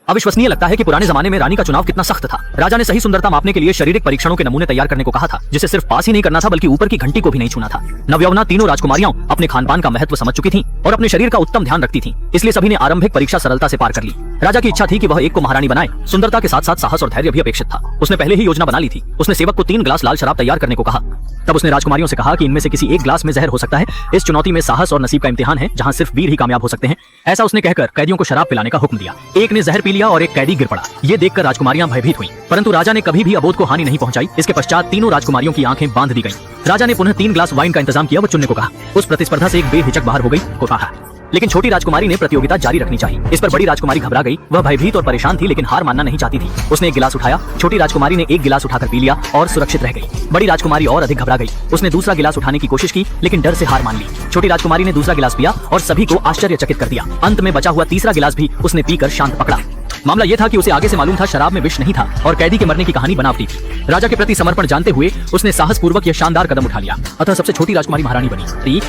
अविश्वसनीय लगता है कि पुराने जमाने में रानी का चुनाव कितना सख्त था। राजा ने सही सुंदरता मापने के लिए शारीरिक परीक्षणों के नमूने तैयार करने को कहा था, जिसे सिर्फ पास ही नहीं करना था बल्कि ऊपर की घंटी को भी नहीं छूना था। नवयौवना तीनों राजकुमारियां अपने खानपान का महत्व समझ चुकी थीं और अपने शरीर का उत्तम ध्यान रखती थीं, इसलिए सभी ने आरंभिक परीक्षा सरलता से पार कर ली। राजा की इच्छा थी कि वह एक को महारानी बनाए। सुंदरता के साथ साथ साहस और धैर्य भी अपेक्षित था। उसने पहले ही योजना बना ली थी। उसने सेवक को 3 गिलास लाल शराब तैयार करने को कहा। तब उसने राजकुमारियों से कहा कि इनमें से किसी एक गिलास में जहर हो सकता है। इस चुनौती में साहस और नसीब का इम्तिहान है, जहां सिर्फ वीर ही कामयाब हो सकते हैं। ऐसा उसने कहकर कैदियों को शराब पिलाने का हुक्म दिया। एक ने जहर पी लिया और एक कैदी गिर पड़ा। ये देखकर राजकुमारियां भयभीत हुईं, परंतु राजा ने कभी भी अबोध को हानि नहीं पहुंचाई। इसके पश्चात तीनों राजकुमारियों की आंखें बांध दी गईं। राजा ने पुनः 3 गिलास वाइन का इंतजाम किया व चुनने को कहा। उस प्रतिस्पर्धा से एक बेहिचक बाहर हो गई को कहा, लेकिन छोटी राजकुमारी ने प्रतियोगिता जारी रखनी चाहिए। इस पर बड़ी राजकुमारी घबरा गई। वह भयभीत और परेशान थी, लेकिन हार मानना नहीं चाहती थी। उसने एक गिलास उठाया। छोटी राजकुमारी ने एक गिलास उठाकर पी लिया और सुरक्षित रह गई। बड़ी राजकुमारी और अधिक घबरा गई। उसने दूसरा गिलास उठाने की कोशिश की, लेकिन डर से हार मान ली। छोटी राजकुमारी ने दूसरा गिलास पिया और सभी को आश्चर्यचकित कर दिया। अंत में बचा हुआ तीसरा गिलास भी उसने पीकर शांत पकड़ा। मामला यह था कि उसे आगे से मालूम था शराब में विष नहीं था और कैदी के मरने की कहानी बनावटी थी। राजा के प्रति समर्पण जानते हुए उसने साहस पूर्वक यह शानदार कदम उठा लिया। अतः सबसे छोटी राजकुमारी महारानी बनी।